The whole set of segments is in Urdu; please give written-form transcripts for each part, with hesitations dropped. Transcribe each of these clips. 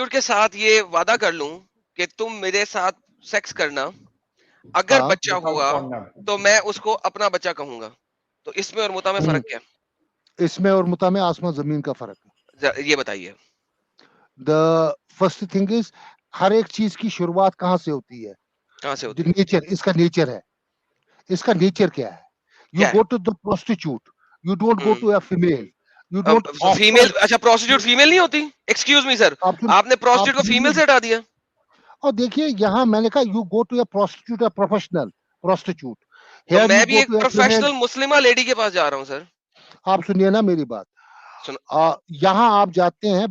پروسٹیٹیوٹ کے ساتھ یہ وعدہ کر لوں کہ تم میرے ساتھ سیکس کرنا, اگر بچہ ہوا تو میں اس کو اپنا بچہ کہوں گا, تو اس میں اور متا میں فرق کیا؟ اس میں اور متا میں آسمان زمین کا فرق ہے. یہ بتائیے. دا فرسٹ تھنگ از, ہر ایک چیز کی شروعات کہاں سے ہوتی ہے؟ کہاں سے ہوتی ہے؟ نیچر. اس کا نیچر ہے. اس کا نیچر کیا ہے؟ You go to the prostitute, you don't go to a female, you don't. Female, اچھا پروسٹیٹیوٹ فیمیل نہیں ہوتی؟ ایکسکیوز می سر, آپ نے پروسٹیٹیوٹ کو فیمیل سے ہٹا دیا. اور دیکھیے یہاں میں نے کہا you go to a prostitute, a professional prostitute. تو میں بھی ایک پروفیشنل مسلمہ لیڈی کے پاس جا رہا ہوں سر. آپ سنیے نا میری بات. یہاں آپ جاتے ہیں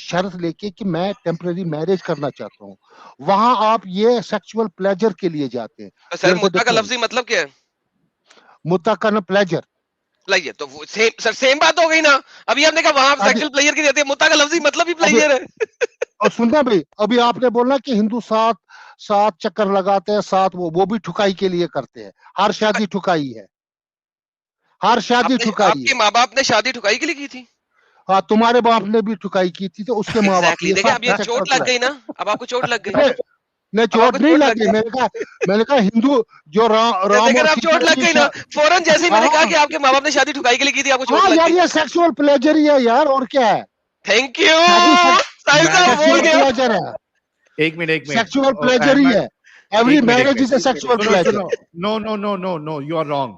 شرط لے کے کہ میں ٹیمپرری میرج کرنا چاہتا ہوں, وہاں آپ یہ سیکچوئل پلیجر کے لیے جاتے ہیں. سر متا کا لفظی مطلب کیا ہے؟ متا کرنا پلیجر. لائیے تو سر سیم بات ہو گئی نا. ابھی آپ نے کہا وہاں سیکشوئل پلیئر کی دیتے ہیں, متا کا لفظی مطلب ہی پلیئر ہے. اور سننا بھائی, ابھی آپ نے بولا کہ ہندو سات چکر لگاتے ہیں, سات وہ بھی ٹھکائی کے لیے کرتے ہیں. ہر شادی ٹھکائی ہے, ہر شادی ٹھکائی. آپ کے ماں باپ نے شادی ٹھکائی کے لیے کی تھی؟ ہاں, تمہارے باپ نے بھی ٹھکائی کی تھی, تو اس کے ماں باپ. دیکھیں اب یہ چوٹ لگ گئی نا, اب آپ کو چوٹ لگ گئی. نہیں چوٹ نہیں لگ گئی. میں نے کہا ہندو جو رام اور چوٹ لگ گئی نا فوراً, جیسے ہی میں نے کہا کہ آپ کے ماں باپ نے شادی ٹھکائی کے لیے کی تھی, آپ کو چوٹ لگ گئی. یہ سیکسوئل پلیجر ہی ہے یار, اور کیا ہے. تھینک یو پلیجر ہے, ایک منٹ سیکسوئل پلیجر ہی ہے. Every marriage is a sexual pleasure. No you are wrong.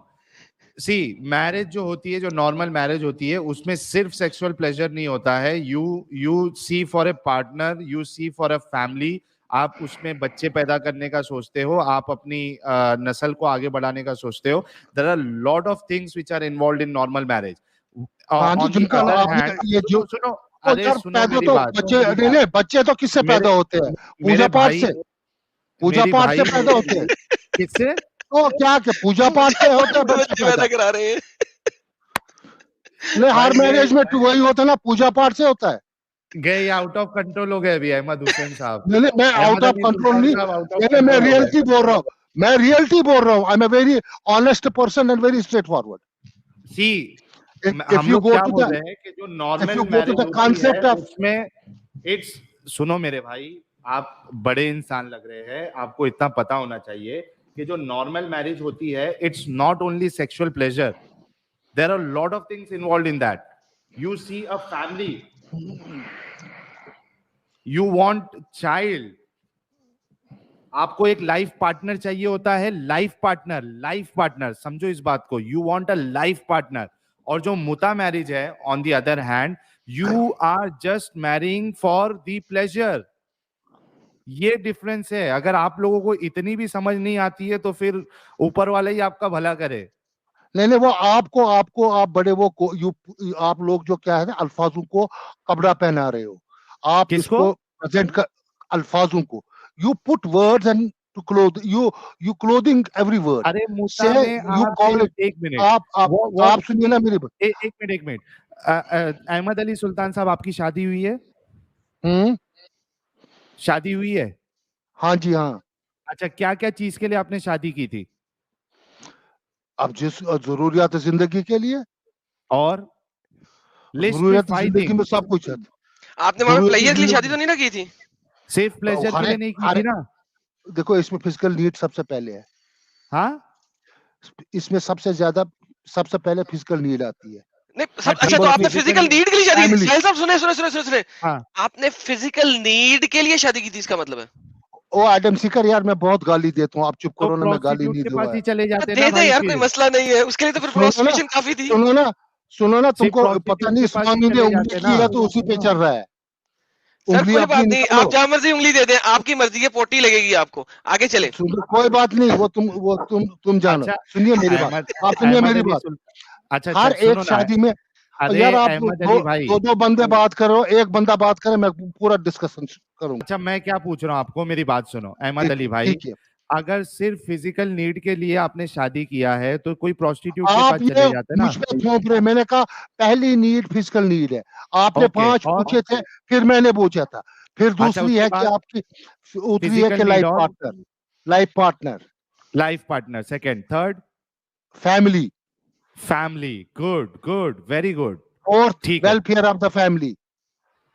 See marriage جو ہوتی ہے, جو نارمل میرج ہوتی ہے, اس میں صرف سیکسوئل پلیجر نہیں ہوتا ہے. You see for a partner, you see for a family. آپ اس میں بچے پیدا کرنے کا سوچتے ہو, آپ اپنی نسل کو آگے بڑھانے کا سوچتے ہو. There are lot of things which are involved in normal marriage. بچے تو کس سے پیدا ہوتے ہیں؟ پوجا پاٹ سے. پوجا پاٹ سے پیدا ہوتے ہیں. کس سے؟ کیا کہ پوجا پاٹ سے ہوتا ہے بچے پیدا کرا رہے ہیں. نہیں, ہر میرج میں وہی ہوتا ہے نا, پوجا پاٹ سے ہوتا ہے. گئے آؤٹ آف کنٹرول ہو گئے ابھی احمد حسین صاحب. میں آؤٹ آف کنٹرول نہیں, میں ریئلٹی بول رہا ہوں. میں ریئلٹی بول رہا ہوں. I am a very honest person and very straightforward. See ہم لوگ کیا بول رہے ہیں کہ جو نارمل میرج ہوتی ہے اس میں سنو میرے بھائی, آپ بڑے انسان لگ رہے ہیں, آپ کو اتنا پتا ہونا چاہیے کہ جو نارمل میرج ہوتی ہے, it's not only sexual pleasure. There are lot of things involved in that. You see a family, you want child. آپ کو ایک لائف پارٹنر چاہیے ہوتا ہے. لائف پارٹنر سمجھو اس بات کو. You want a life partner. اور جو متا میرج ہے, on the other hand, you are just marrying for the pleasure. یہ ڈفرنس ہے. اگر آپ لوگوں کو اتنی بھی سمجھ نہیں آتی ہے تو پھر اوپر والا ہی آپ کا بھلا کرے. نہیں, وہ آپ بڑے وہ آپ لوگ جو کیا ہے نا, الفاظوں کو کپڑا پہنا رہے ہو. آپ اس کو پریزنٹ کر الفاظوں کو. You put words and to cloth you clothing every word. ارے متا میں ایک منٹ, آپ سنیے نا میری بات. ایک منٹ. احمد علی سلطان صاحب, آپ کی شادی ہوئی ہے؟ شادی ہوئی ہے؟ ہاں جی ہاں. اچھا, کیا کیا چیز کے لیے آپ نے شادی کی تھی؟ اب جس ضروریات زندگی کے لیے, اور ضروریات زندگی میں سب کچھ ہے. آپ نے وہاں پلیئر کے لیے شادی تو نہیں نا کی تھی؟ صرف پلیزر کے لیے نہیں کی تھی نا. دیکھو اس میں فزیکل نیڈ سب سے پہلے ہے. ہاں, اس میں سب سے پہلے فزیکل نیڈ آتی ہے. اچھا, تو آپ نے فزیکل نیڈ کے لیے شادی کی؟ ساحل صاحب سنیں, آپ نے فزیکل نیڈ کے لیے شادی کی تھی, اس کا مطلب ہے؟ او ایڈم سیکر یار, میں بہت گالی دیتا ہوں, آپ چپ کرو نا, میں گالی نہیں دوں گا. چلے جاتے دے دیں یار, کوئی مسئلہ نہیں ہے. اس کے لیے تو پھر پروسٹیٹیوشن کافی تھی. سنو نا, تم کو پتہ نہیں سوامی نے انگلی کی ہے تو اسی پہ چل رہا ہے. سر کوئی بات نہیں, آپ جہاں مرضی انگلی دے دیں, آپ کی مرضی ہے, پوٹی لگے گی آپ کو. آگے چلیں. کوئی بات نہیں, وہ تم جانو. سنیے میری بات, آپ سنیے میری بات. ہر ایک شادی میں یار آپ دو بندے بات کرو, ایک بندہ بات کرے, میں پورا ڈسکشن کروں. اچھا, میں کیا پوچھ رہا ہوں آپ کو, میری بات سنو احمد علی بھائی. اگر صرف فزیکل نیڈ کے لیے آپ نے شادی کیا ہے تو کوئی پروسٹیٹیوٹ کے پاس چلے جاتے نا. مجھ پہ تھوپ رہے, میں نے کہا پہلی نیڈ فزیکل نیڈ ہے. آپ نے 5 پوچھے تھے, پھر میں نے پوچھا تھا. پھر دوسری ہے کہ آپ کی اتری ہے کہ life partner. Second, third family. Good, very good. Fourth welfare of the family.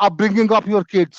upbringing of your kids.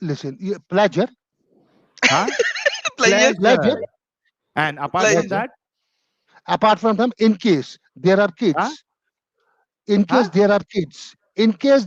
Listen, pleasure. Huh? Pleasure. And apart from that? Apart from them, in case there are kids. Huh? In case there are kids. In case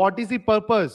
What is the purpose?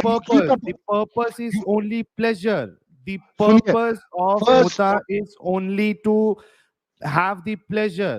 purpose? The purpose is only pleasure. The purpose of muta is only to have the pleasure.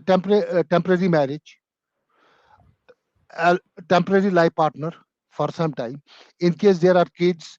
temporary marriage, temporary life partner for some time. In case there are kids,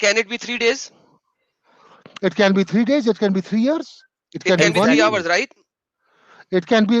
Can it be 3 days? It can be 3 days, it can be 3 years, it can be 3 hours, right? It can be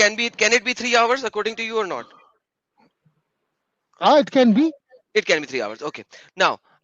Can it be 3 hours according to you or not? It can be 3 hours. Okay. Now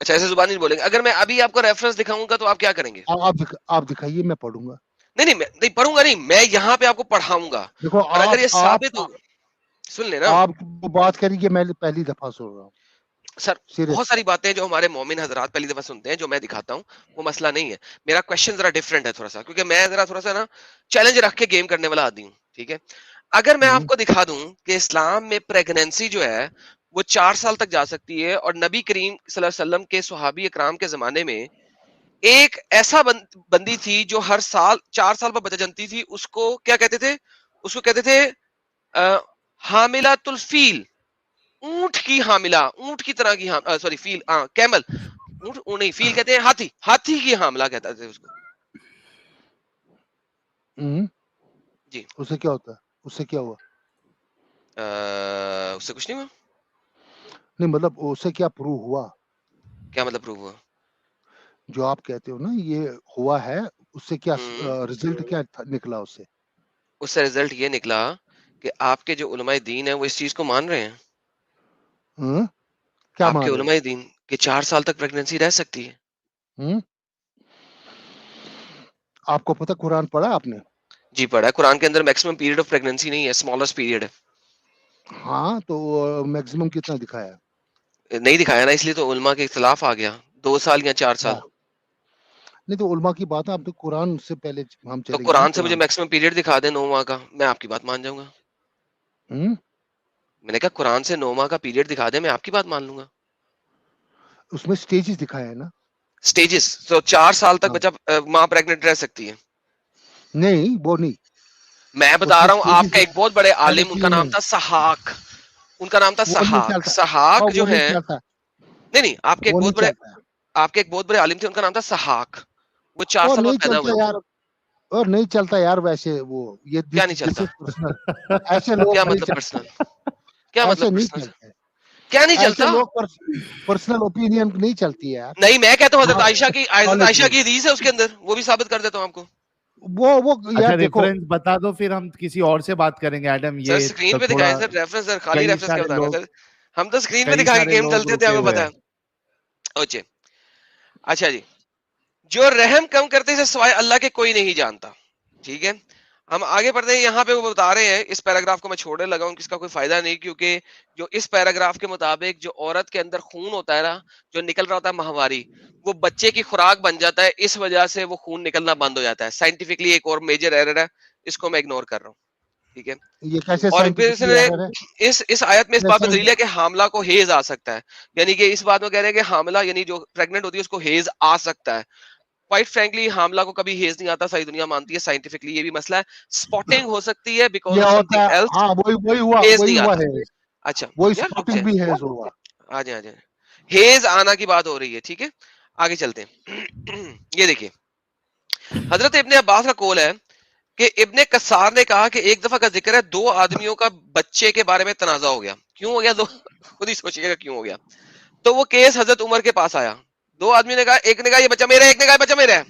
اچھا ایسے زبان نہیں بولیں گے. اگر میں ابھی آپ کو ریفرنس دکھاؤں گا تو آپ کیا کریں گے؟ آپ دکھائیے, میں پڑھوں گا. نہیں نہیں پڑھوں گا نہیں, میں یہاں پہ آپ کو پڑھاؤں گا. دیکھو اور اگر یہ ثابت ہو, سن لیں نا آپ بات کریں گے, میں پہلی دفعہ سن رہا ہوں سر. بہت ساری باتیں جو ہمارے مومن حضرات پہلی دفعہ سنتے ہیں جو میں دکھاتا ہوں, وہ مسئلہ نہیں ہے. میرا کوشچن ذرا ڈفرینٹ ہے تھوڑا سا, کیونکہ میں ذرا تھوڑا سا نا چیلنج رکھ کے گیم کرنے والا آدمی ہوں. ٹھیک ہے, اگر میں آپ کو دکھا دوں کہ اسلام میں پریگنینسی جو ہے وہ 4 سال تک جا سکتی ہے, اور نبی کریم صلی اللہ علیہ وسلم کے صحابی اکرام کے زمانے میں ایک ایسا بندی تھی جو ہر سال 4 سال پر بچہ جنتی تھی, اس کو کیا کہتے تھے؟ اس کو کہتے تھے حاملۃ الفیل, اونٹ کی حاملہ, اونٹ کی طرح کی, سوری فیل, کیمل, اونٹ نہیں, فیل کہتے ہیں ہاتھی, ہاتھی کی حاملہ کہتا تھے اس کو. جی اس سے کیا ہوتا ہے؟ اس سے کیا ہوا؟ اس سے کچھ نہیں ہوا. نہیں مطلب اس سے کیا پروو ہوا؟ کیا مطلب پروو ہوا؟ جو آپ کہتے ہو نا یہ ہوا ہے, اس سے کیا ریزلٹ کیا نکلا؟ اس سے ریزلٹ یہ نکلا کہ آپ کے جو علماء دین ہیں وہ اس چیز کو مان رہے ہیں. کیا آپ مان کے رہے علماء دین کہ 4 سال تک پریگنینسی رہ سکتی ہے. آپ کو پتہ قرآن پڑھا آپ نے؟ جی پڑھا ہے. قرآن کے اندر میکسیمم پیریڈ آف پریگنینسی نہیں ہے, اسمالسٹ پیریڈ ہے. ہاں تو میکسیمم کتنا دکھایا؟ نہیں دکھایا نا, اس لیے تو علماء کے اختلاف آ گیا, 2 سال یا 4 سال. نہیں تو علماء کی بات ہے, اب تو قرآن سے پہلے ہم تو چلیں گے نا. قرآن سے مجھے میکسیمم پیریڈ دکھا دیں 9 ماہ کا, میں آپ کی بات مان جاؤں گا. میں نے کہا قرآن سے 9 ماہ کا پیریڈ دکھا دیں, میں آپ کی بات مان لوں گا. اس میں سٹیجز دکھایا ہے نا, سٹیجز. تو 4 سال تک بچہ ماں پریگننٹ رہ سکتی ہے. نہیں وہ نہیں, میں بتا رہا ہوں آپ کا ایک بہت بڑے عالم, ان کا نام تھا سحاق, ان کا نام تھا سحاق. سحاق جو ہے, نہیں آپ کے ایک بہت بڑے عالم تھے, ان کا نام تھا سحاق. وہ 4 سال بعد پیدا ہوئے. اور نہیں چلتا یار ویسے, وہ یہ کیا نہیں چلتا؟ ایسے لوگ کیا مطلب پرسنل؟ کیا مطلب نہیں پرسنل؟ چلتے, کیا نہیں چلتا؟ ایسے لوگ پرسنل اوپینین نہیں چلتی ہے یار. نہیں میں کہتا ہوں حضرت عائشہ کی حدیث ہے اس کے اندر, وہ بھی ثابت کر دیتا ہوں آپ کو. وہ یار ریفرنس بتا دو, پھر ہم کسی اور سے بات کریں گے. ایڈم سر یہ اسکرین پہ دکھائیں سر ریفرنس, سر خالی ریفرنس کیا بتانا سر, ہم تو اسکرین پہ دکھا کے گیم چلتے تھے, ہمیں پتا ہے. اچھا جی, جو رحم کم کرتے سے سوائے اللہ کے کوئی نہیں جانتا. ٹھیک ہے, ہم آگے پڑھتے ہیں. یہاں پہ وہ بتا رہے ہیں, اس پیراگراف کو میں چھوڑنے لگا ہوں, اس کا کوئی فائدہ نہیں, کیونکہ جو اس پیراگراف کے مطابق جو عورت کے اندر خون ہوتا ہے نا, جو نکل رہا ہوتا ہے ماہواری, وہ بچے کی خوراک بن جاتا ہے, اس وجہ سے وہ خون نکلنا بند ہو جاتا ہے. سائنٹیفکلی ایک اور میجر ایرر ہے, اس کو میں اگنور کر رہا ہوں. ٹھیک ہے, یہ کیسے اور پھر اس آیت میں اس بات پہ دلیل ہے کہ حاملہ کو ہیز آ سکتا ہے. یعنی کہ اس بات میں کہہ رہے ہیں کہ حاملہ یعنی جو پریگننٹ ہوتی ہے اس کو ہیز آ سکتا ہے. کوائٹ فرینکلی حاملہ کو کبھی ہیز نہیں آتا, ساری دنیا مانتی ہے سائنٹیفکلی, یہ بھی مسئلہ ہے. اسپاٹنگ ہو سکتی ہے because of something else, ہیز نہیں آتا. اچھا یار آ جائیں, ہیز آنا کی بات ہو رہی ہے. ٹھیک ہے, آگے چلتے ہیں. یہ دیکھیے, حضرت ابن عباس کا قول ہے کہ ابن کسار نے کہا کہ ایک دفعہ کا ذکر ہے 2 آدمیوں کا بچے کے بارے میں تنازع ہو گیا. کیوں ہو گیا؟ خود ہی سوچیے گا کیوں ہو گیا. تو وہ کیس حضرت عمر کے پاس آیا. 2 آدمی نے کہا, ایک نے کہا یہ بچہ میرا ہے, ایک نے کہا بچہ میرا ہے.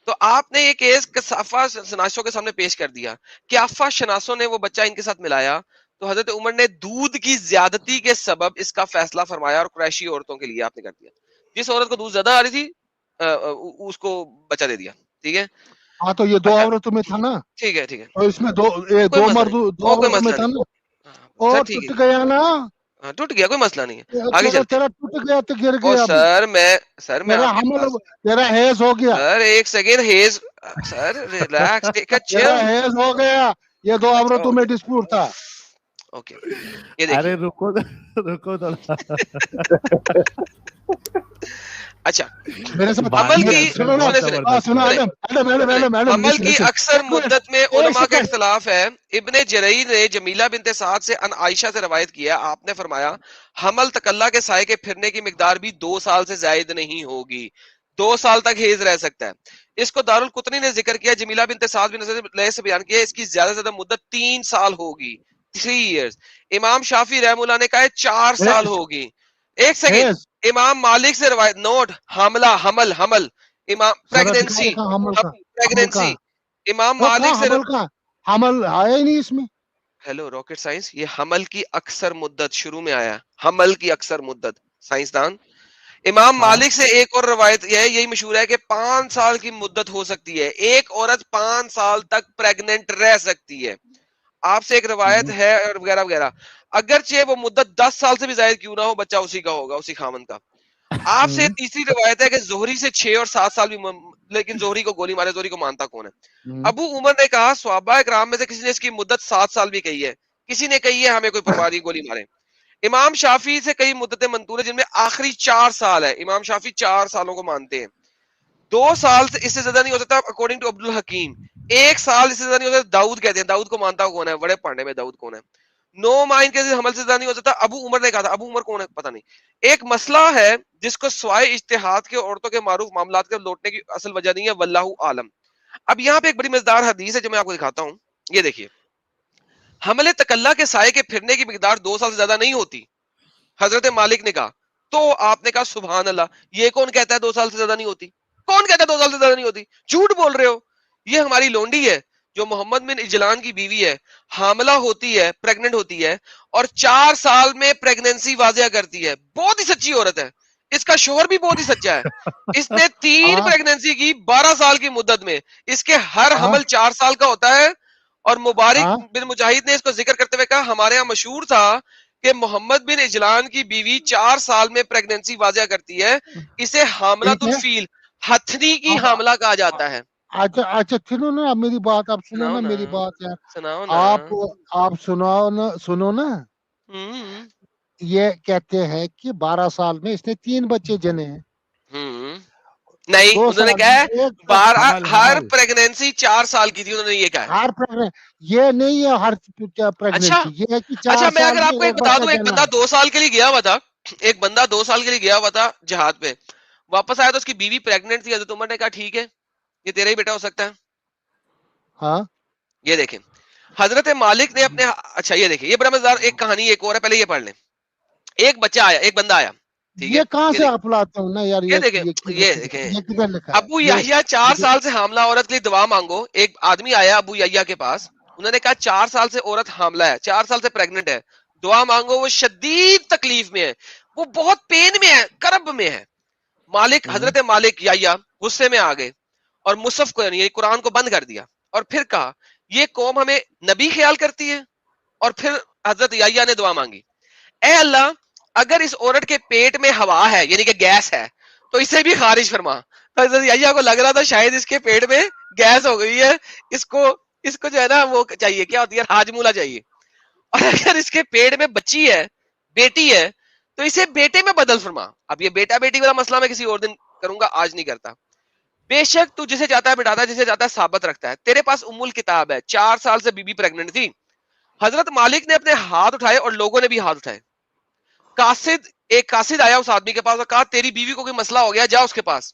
تو آپ نے یہ کیس کسافہ شناسوں کے سامنے پیش کر دیا. کیافہ شناسوں نے وہ بچہ ان کے ساتھ ملایا, تو حضرت عمر نے دودھ کی زیادتی کے سبب اس کا فیصلہ فرمایا, اور قریشی عورتوں کے لیے آپ نے کر دیا. جس عورت کو دودھ زیادہ آ رہی تھی اس کو بچہ دے دیا. ٹھیک ہے, ہاں تو یہ 2 عورتوں میں تھا نا. ٹھیک ہے, ٹھیک ہے, اور اس میں 2 مرد 2 عورتوں میں تھا نا, اور ٹوٹ گیا نا. ٹوٹ گیا, کوئی مسئلہ نہیں ہے. آگے چلتے تیرا ٹوٹ گیا تو گر ہیں. گیا. سر میں آپ کے پاس, تیرا ہیز ہو گیا. سر ایک سیکنڈ, ہیز, سر ریلیکس, ٹیک اے چل. تیرا ہیز ہو گیا. یہ 2 عورتوں میں ڈسپیوٹ تھا. اوکے, یہ دیکھیں. ارے رکو تھوڑا. اچھا, میرے ساتھ عمل کی اکثر مدت میں علماء کا اختلاف ہے. ابن جریر نے جمیلہ بنت سعد سے ان عائشہ سے روایت کیا, آپ نے فرمایا حمل تکلا کے سائے کے پھرنے کی مقدار بھی 2 سال سے زائد نہیں ہوگی. 2 سال تک ہیز رہ سکتا ہے. اس کو دارالقطنی نے ذکر کیا, جمیلہ بنت سعد بن لے سے بیان کیا, اس کی زیادہ سے زیادہ مدت 3 سال ہوگی, 3 ایئرز. امام شافعی رحم اللہ نے کہا 4 سال ہوگی. ایک سیکنڈ, امام مالک سے روایت نوٹ, حاملہ, حمل, امام پریگننسی, امام مالک سے حمل آیا ہی نہیں اس میں. ہیلو راکٹ سائنس, یہ حمل کی اکثر مدت شروع میں آیا, حمل کی اکثر مدت, سائنسدان امام مالک سے ایک اور روایت یہ ہے, یہی مشہور ہے کہ 5 سال کی مدت ہو سکتی ہے, ایک عورت 5 سال تک پریگننٹ رہ سکتی ہے. آپ سے ایک روایت ہے اور وغیرہ وغیرہ. اگرچہ وہ مدت 10 سال سے بھی زائد کیوں نہ ہو, بچہ اسی کا ہوگا, اسی خامن کا. آپ سے تیسری روایت ہے کہ زہری سے 6 اور 7 سال بھی, لیکن زہری کو گولی مارے, زہری کو مانتا کون ہے؟ ابو عمر نے کہا صحابہ کرام میں سے کسی نے اس کی مدت 7 سال بھی کہی ہے, کسی نے کہی ہے ہمیں کوئی پرواہ نہیں, گولی مارے. امام شافی سے کئی مدتیں منقول ہیں جن میں آخری 4 سال ہے. امام شافی 4 سالوں کو مانتے ہیں. 2 سال سے اس سے زیادہ نہیں ہو سکتا اکارڈنگ ٹو عبد الحکیم. 1 سال اس سے زیادہ نہیں ہو سکتا, داؤد کہتے ہیں. داؤد کو مانتا کون ہے؟ بڑے پانڈے میں داؤد کون ہے؟ 9 ماہ کے حمل سے زیادہ نہیں ہو سکتا. ابو عمر نے کہا تھا. ابو عمر کون ہے پتہ نہیں. ایک مسئلہ ہے جس کو سوائے اجتہاد کے عورتوں کے معروف معاملات کے لوٹنے کی اصل وجہ نہیں ہے, واللہ عالم. اب یہاں پہ ایک بڑی مزیدار حدیث ہے جو میں آپ کو دکھاتا ہوں. یہ دیکھیے, حمل تکلہ کے سائے کے پھرنے کی مقدار 2 سال سے زیادہ نہیں ہوتی. حضرت مالک نے کہا, تو آپ نے کہا سبحان اللہ, یہ کون کہتا ہے 2 سال سے زیادہ نہیں ہوتی؟ کون کہتا ہے 2 سال سے زیادہ نہیں ہوتی؟ جھوٹ بول رہے ہو. یہ ہماری لونڈی ہے جو محمد بن اجلان کی بیوی ہے, حاملہ ہوتی ہے, پریگننٹ ہوتی ہے, اور 4 سال میں پریگننسی واضح کرتی ہے. بہت ہی سچی عورت ہے. اس کا شوہر بھی بہت ہی سچا ہے. اس نے 3 پریگننسی کی 12 سال کی مدت میں. اس کے ہر حمل 4 سال کا ہوتا ہے. اور مبارک بن مجاہد نے اس کو ذکر کرتے ہوئے کہا ہمارے یہاں مشہور تھا کہ محمد بن اجلان کی بیوی 4 سال میں پریگننسی واضح کرتی ہے. اسے حاملۃ الفیل, ہتھنی کی حاملہ کہا جاتا ہے. اچھا اچھا سنو نا میری بات, آپ سنو نا میری بات یار, سناؤ نا آپ سنو نا. یہ کہتے ہیں کہ 12 سال میں اس نے 3 بچے جنے ہیں. نہیں, انہوں نے کہا ہے 12 ہر پریگننسی 4 سال کی تھی. انہوں نے یہ کہا ہے یہ نہیں ہے ہر پریگننسی, یہ ہے کہ 4 اچھا, میں سال اگر آپ کو ایک بتا دوں, ایک بندہ 2 سال کے لیے گیا ہوا تھا, ایک بندہ 2 سال کے لیے گیا ہوا تھا جہاد پہ, واپس آیا تو اس کی بیوی پریگننٹ تھی. حضرت عمر نے کہا ٹھیک ہے, یہ تیرا ہی بیٹا ہو سکتا ہے. ہاں, یہ دیکھیں حضرت مالک نے اپنے, اچھا یہ دیکھیں, یہ بڑا مزیدار ایک کہانی ایک اور ہے, پہلے یہ پڑھ لیں. ایک بچہ آیا, ایک بندہ آیا, ٹھیک ہے, یہ کہاں سے آپ لاتے ہو نا یار, یہ دیکھیں ابو یحییٰ 4 سال سے حاملہ عورت کے لیے دعا مانگو. ایک آدمی آیا ابو یحییٰ کے پاس, انہوں نے کہا 4 سال سے عورت حاملہ ہے, 4 سال سے پریگننٹ ہے, دعا مانگو, وہ شدید تکلیف میں ہے, وہ بہت پین میں ہے, کرب میں ہے. مالک, حضرت مالک یحییٰ غصے میں آ گئے اور مصحف کو یعنی قرآن کو بند کر دیا, اور پھر کہا یہ قوم ہمیں نبی خیال کرتی ہے. اور پھر حضرت یحییٰ نے دعا مانگی, اے اللہ اگر اس عورت کے پیٹ میں ہوا ہے یعنی کہ گیس ہے تو اسے بھی خارج فرما. حضرت یحییٰ کو لگ رہا تھا شاید اس کے پیٹ میں گیس ہو گئی ہے, اس کو جو ہے نا وہ چاہیے, کیا ہوتی ہے, ہاجمولا چاہیے. اور اگر اس کے پیٹ میں بچی ہے, بیٹی ہے, تو اسے بیٹے میں بدل فرما. اب یہ بیٹا بیٹی والا مسئلہ میں کسی اور دن کروں گا, آج نہیں کرتا. بے شک تو جسے چاہتا ہے بٹاتا ہے, جسے چاہتا ہے ثابت رکھتا ہے. تیرے پاس ام الکتاب ہے, 4 سال سے بی بی پریگننٹ تھی. حضرت مالک نے اپنے ہاتھ اٹھائے اور لوگوں نے بھی ہاتھ اٹھائے. ایک قاصد آیا اس آدمی کے پاس اور کہا تیری بیوی کو کوئی مسئلہ ہو گیا, جا اس کے پاس.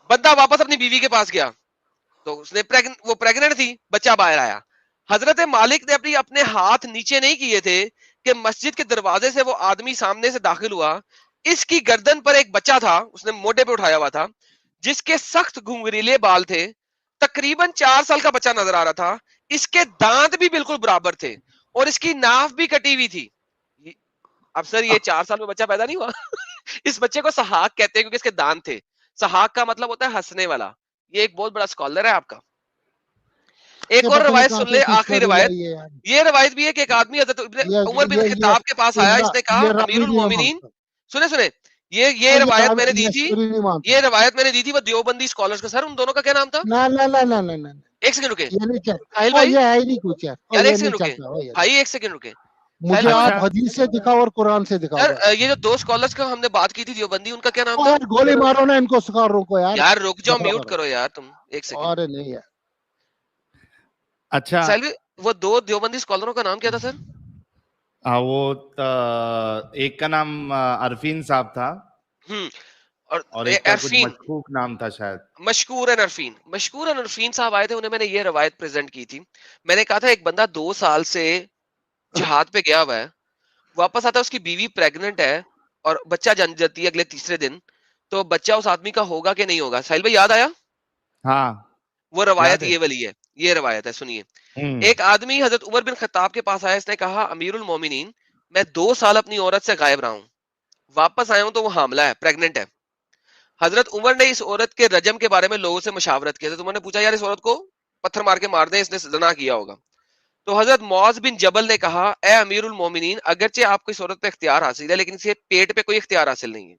بندہ واپس اپنی بیوی کے پاس گیا تو اس نے وہ پریگننٹ تھی, بچہ باہر آیا. حضرت مالک نے اپنے ہاتھ نیچے نہیں کیے تھے کہ مسجد کے دروازے سے وہ آدمی سامنے سے داخل ہوا. اس کی گردن پر ایک بچہ تھا, اس نے موڈے پہ اٹھایا ہوا تھا, جس کے سخت گھنگریلے بال تھے. تقریباً 4 سال کا بچہ نظر آ رہا تھا. اس کے دانت بھی بالکل برابر تھے اور اس کی ناف بھی کٹی ہوئی تھی. اب سر یہ 4 سال میں بچہ پیدا نہیں ہوا. اس بچے کو سحاق کہتے ہیں کیونکہ اس کے دانت تھے. سحاق کا مطلب ہوتا ہے ہنسنے والا. یہ ایک بہت بڑا اسکالر ہے آپ کا. ایک اور روایت سن لے, آخری روایت. یہ روایت بھی ہے کہ ایک آدمی حضرت عمر بن خطاب کے پاس آیا, اس نے کہا امیر المومنین, سنے یہ روایت میں نے دی تھی, یہ روایت میں نے دی تھی وہ دیوبندی اسکالرز کا. سر ان دونوں کا کیا نام تھا؟ ایک سیکنڈ رکے ساحل بھائی, یار ایک سیکنڈ رکے بھائی, ایک سیکنڈ رکے. مجھے آپ حدیث سے دکھاؤ اور قرآن سے دکھاؤ. یہ جو 2 اسکالرز کا ہم نے بات کی تھی دیوبندی, ان کا کیا نام تھا؟ گولی مارو نا ان کو, اسکالروں کو یار. یار رک جاؤ, میوٹ کرو یار تم ایک سیکنڈ. ارے نہیں یار. اچھا ساحل وہ 2 دیوبندی اسکالروں کا نام کیا تھا سر؟ وہ ایک کا نام عرفین صاحب تھا, اور ایک کا کچھ مشکوک نام تھا شاید, مشکور عرفین صاحب آئے تھے. انہیں میں نے یہ روایت پریزنٹ کی تھی. میں نے کہا تھا ایک بندہ 2 سال سے جہاد پہ گیا ہوا ہے, واپس آتا ہے, اس کی بیوی پریگننٹ ہے اور بچہ جن جاتی ہے اگلے تیسرے دن, تو بچہ اس آدمی کا ہوگا کہ نہیں ہوگا؟ ساحل بھائی یاد آیا؟ ہاں وہ روایت یہ والی ہے, یہ روایت ہے, سنیے. ایک آدمی حضرت عمر بن خطاب کے پاس آیا, اس نے کہا امیر المومنین میں 2 سال اپنی عورت سے غائب رہا ہوں. واپس آیا ہوں تو وہ حاملہ ہے, پریگننٹ ہے. حضرت عمر نے اس عورت کے رجم کے بارے میں لوگوں سے مشاورت کی. حضرت عمر نے پوچھا یار اس عورت کو پتھر مار کے مار دیں, اس نے زنا کیا ہوگا. تو حضرت معاذ بن جبل نے کہا اے امیر المومنین, اگرچہ آپ کو اس عورت پہ اختیار حاصل ہے لیکن اسے پیٹ پہ کوئی اختیار حاصل نہیں ہے,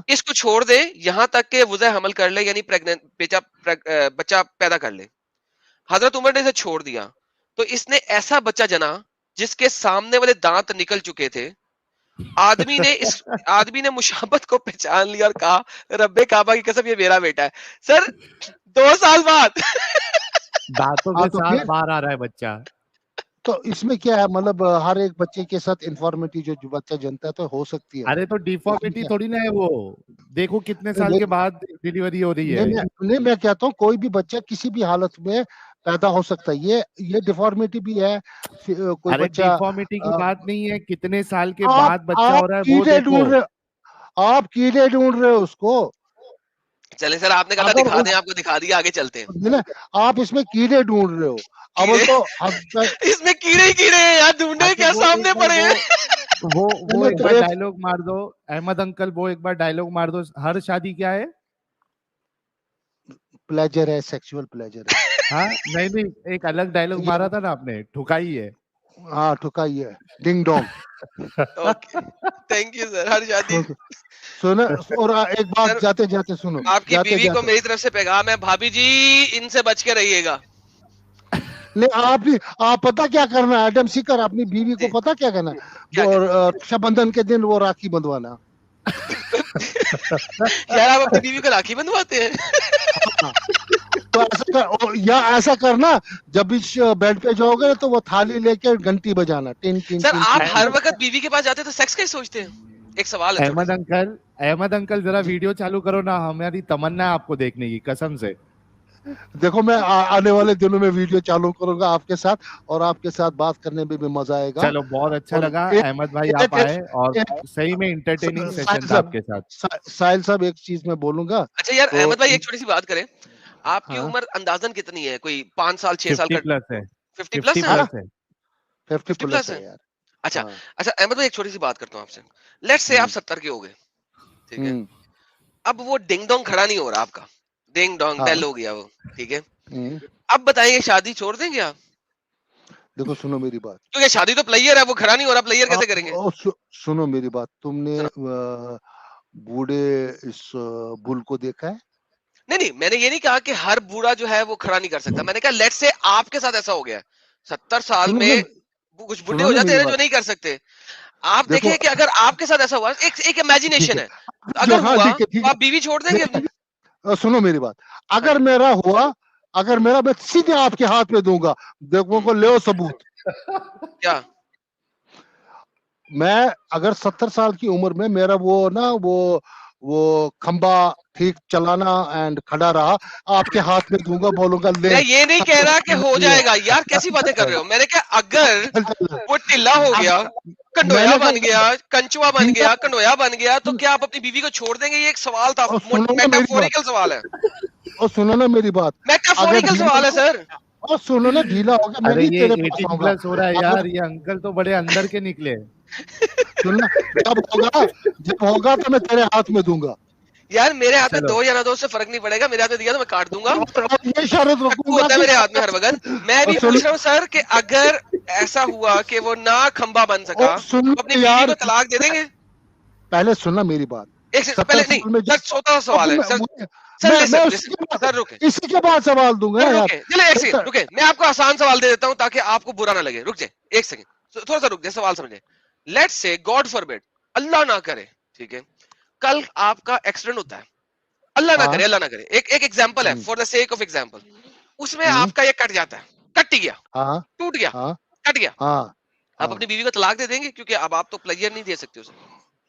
اس کو چھوڑ دے یہاں تک کہ وضع حمل کر لے, یعنی بچہ پیدا کر لے. حضرت عمر نے اسے چھوڑ دیا تو اس نے ایسا بچہ جنا جس کے سامنے والے دانت نکل چکے تھے. آدمی نے مشابت کو پہچان لیا اور کہا رب کعبہ کی قسم یہ میرا بیٹا ہے. سر 2 سال بعد دانتوں کے ساتھ باہر آ رہا ہے بچہ. تو اس میں کیا ہے, مطلب ہر ایک بچے کے ساتھ انفارمیٹی جو بچہ جنتا ہے تو ہو سکتی ہے. ارے تو ڈیفارمیٹی تھوڑی نہ ہے وہ, دیکھو کتنے سال کے بعد ڈیلیوری ہو رہی ہے. نہیں میں کہتا ہوں کوئی بھی بچہ کسی بھی حالت میں پیدا ہو سکتا ہے, یہ ڈیفارمیٹی بھی ہے. کوئی بچہ ڈیفارمیٹی کی بات نہیں ہے, کتنے سال کے بعد بچہ ہو رہا ہے وہ دیکھو. آپ کیڑے ڈھونڈ رہے ہو اس کو. چلے سر آپ نے کہا دکھا دیں, آپ کو دکھا دیا, آگے چلتے ہیں. آپ اس میں کیڑے ڈھونڈ رہے ہو. اس میں کیڑے ہی کیڑے ہیں یار, ڈھونڈے کیا سامنے پڑے ہیں. وہ ایک بار ڈائلوگ مار دو احمد انکل, وہ ایک بار ڈائلوگ مار دو, ہر شادی کیا ہے؟ پلیجر ہے, سیکسول پلیجر ہے. ہاں نہیں ایک الگ ڈائلوگ مارا تھا نا آپ نے, ٹھکائی ہے. ہاں ٹھکائی ہے, ding dong. Thank you sir. ہر شادی سنو, اور ایک بات جاتے جاتے سنو, آپ کی بیوی کو میری طرف سے پیغام ہے, بھابھی جی ان سے بچ کے رہیے گا. نہیں آپ پتا کیا کرنا ہے, ایڈم سیکر اپنی بیوی کو پتا کیا کرنا ہے, رکشا بندھن کے دن وہ راکھی بندھوانا. یار آپ اپنی بیوی کو راکھی بندھواتے ہیں؟ تو ایسا کرنا, جب بھی بیڈ پہ جاؤ گے تو وہ تھالی لے کے گھنٹی بجانا. سر آپ ہر وقت بیوی کے پاس جاتے تو سیکس کا ہی سوچتے ہیں؟ ایک سوال ہے. احمد انکل ذرا ویڈیو چالو کرو نا, ہماری تمنا ہے آپ کو دیکھنے کی, قسم سے. دیکھو میں آنے والے دنوں میں ویڈیو چالو کروں گا آپ کے ساتھ, اور آپ کے ساتھ بات کرنے میں بھی مزہ آئے گا. چلو بہت اچھا لگا احمد بھائی آپ آئے, اور صحیح میں انٹرٹیننگ سیشن تھا آپ کے ساتھ. ساحل صاحب ایک چیز میں بولوں گا. اچھا یار احمد بھائی ایک چھوٹی سی بات کریں, آپ کی عمر اندازن کتنی ہے؟ کوئی 5 سال 6 سال کا 50 پلس ہے. 50 پلس ہے یار. اچھا احمد بھائی ایک چھوٹی سی بات کرتا ہوں آپ سے. لیٹس سے آپ 70 کے ہو گئے, ٹھیک ہے, اب وہ ڈنگ ڈونگ کھڑا نہیں ہو رہا آپ کا, ڈنگ ڈونگ ڈیل ہو گیا وہ, ٹھیک ہے. اب بتائیں شادی چھوڑ دیں گے آپ؟ دیکھو سنو میری بات, کیونکہ شادی تو پلیئر ہے, وہ کھڑا نہیں ہو رہا, پلیئر کیسے کریں گے؟ سنو میری بات, تم نے بوڑھے اس بل کو دیکھا ہے؟ نہیں میں نے یہ نہیں کہا کہ ہر بوڑھا جو ہے وہ کھڑا نہیں کر سکتا. میں نے کہا لیٹ سے آپ کے ساتھ ایسا ہو گیا 70 سال میں کچھ بڈھے ہو جاتے ہیں جو نہیں کر سکتے. آپ دیکھیں کہ اگر آپ کے ساتھ ایسا ہوا, ایک امیجنیشن ہے, اگر ہوا تو آپ بیوی چھوڑ دیں گے؟ سنو میری بات, اگر میرا ہوا, میں سیدھے آپ کے ہاتھ میں دوں گا, دیکھو کو لے ثبوت. کیا میں اگر 70 سال کی عمر میں میرا وہ کھمبا ٹھیک چلانا اینڈ کھڑا رہا, آپ کے ہاتھ میں دوں گا, بولوں گا لے. میں یہ نہیں کہہ رہا کہ ہو جائے گا یار, کیسی باتیں کر رہے ہو. میں نے کہا اگر وہ ٹلا ہو گیا, کنڈویا بن گیا, کنچوا بن گیا, کنڈویا بن گیا, تو کیا آپ اپنی بیوی کو چھوڑ دیں گے؟ یہ ایک سوال تھا, میٹافوریکل سوال ہے. اور سنو نا میری بات, میٹافوریکل سوال ہے سر. اور سنو نا, ڈھیلا ہو گیا, میں نہیں تیرے پاس آؤں گا. ہو رہا ہے یار, یہ انکل تو بڑے اندر کے نکلے. سننا, جب ہوگا تو میں تیرے ہاتھ میں دوں گا. یار میرے ہاتھ میں 2 یا نہ 2 سے فرق نہیں پڑے گا, میرے ہاتھ میں دیا تو میں کاٹ دوں گا. یہ شرط رکھوں گا میرے ہاتھ میں ہر وقت. میں بھی پوچھ رہا ہوں سر کہ اگر ایسا ہوا کہ وہ نہ کھمبا بن سکا, اپنی بیوی کو طلاق دے دیں گے؟ پہلے سننا میری بات, پہلے نہیں, چھوٹا سوال ہے سر, اسی کے بعد سوال دوں گا. رکے, میں آپ کو آسان سوال دے دیتا ہوں تاکہ آپ کو برا نہ لگے. رک جائے ایک سیکنڈ, تھوڑا سا رک جائے, سوال سمجھے. لیٹس سے گاڈ فاربیڈ, اللہ نہ کرے, ٹھیک ہے, کل آپ کا ایکسیڈنٹ ہوتا ہے, اللہ نہ کرے, اللہ نہ کرے, ایک ایگزامپل ہے, for the sake of example. اس میں آپ کا یہ کٹ جاتا ہے, کٹ ہی گیا, ٹوٹ گیا, کٹ گیا, آپ اپنی بیوی کو طلاق دے دیں گے؟ کیونکہ اب آپ تو پلیئر نہیں دے سکتے اسے.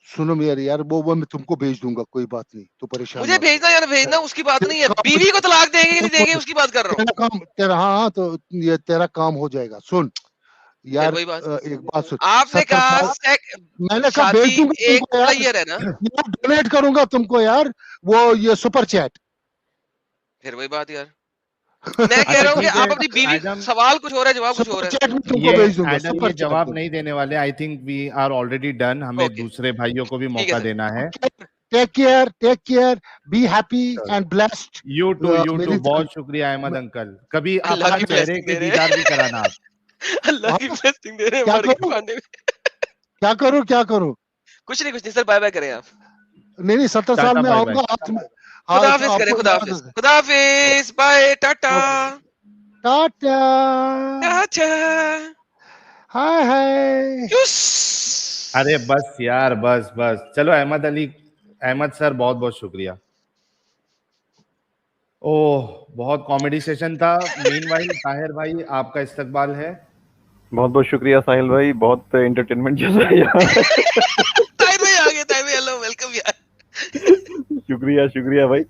سنو میرے یار, وہ میں تم کو بھیج دوں گا, کوئی بات نہیں, تو پریشان مجھے بھیجنا یا نہ بھیجنا اس کی بات نہیں ہے, بیوی کو طلاق دیں گے کہ نہیں دیں گے اس کی بات کر رہا ہوں. ہاں تو یہ تیرا کام ہو جائے گا. سن یار ایک بات سن, آپ نے کہا میں نے کہا بھیج دوں گا, ڈونیٹ کروں گا تم کو یار, وہ یہ سپر چیٹ. پھر وہی بات یار, میں کہہ رہا ہوں کہ ٹھیک ہے، آپ اپنی بیوی ایڈم، سوال کچھ اور ہے جواب کچھ اور ہے. چیٹ میں تم کو بھیج دوں گا ایڈم سپر یہ جواب نہیں دینے والے. I think we are already done. ہمیں Okay. دوسرے بھائیوں کو بھی ٹھیک ہے موقع سر. دینا ہے. Take care be happy and blessed. You too بہت شکریہ احمد انکل. کبھی اللہ اپنا کی چہرے blessing کے دے رہے دیدار بھی کرانا آپ. اللہ کی بلیسنگ دے رہے ہیں کیا ہمارے کروں؟ پانڈے میں. کیا کروں؟ کچھ نہیں سر, بائے بائے کریں آپ. نہیں 70 سال ٹاٹا میں بائے آؤں بائے. گا آج خدا حافظ کریں, خدا حافظ, خدا حافظ, بائے, ٹاٹا, ٹاٹا ٹاٹا, ہائے. چس. ارے بس یار, بس چلو. احمد سر بہت بہت شکریہ. اوہ بہت کامیڈی سیشن تھا. مین وائل طاہر بھائی آپ کا استقبال ہے. بہت بہت شکریہ ساحل بھائی, بہت انٹرٹینمنٹ چل رہا ہے. طاہر بھائی آ گئے, طاہر بھائی ہیلو, ویلکم یار. شکریہ بھائی.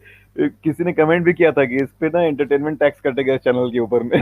کسی نے کمنٹ بھی کیا تھا کہ اس پہ نا انٹرٹینمنٹ ٹیکس کٹے گا چینل کے اوپر میں.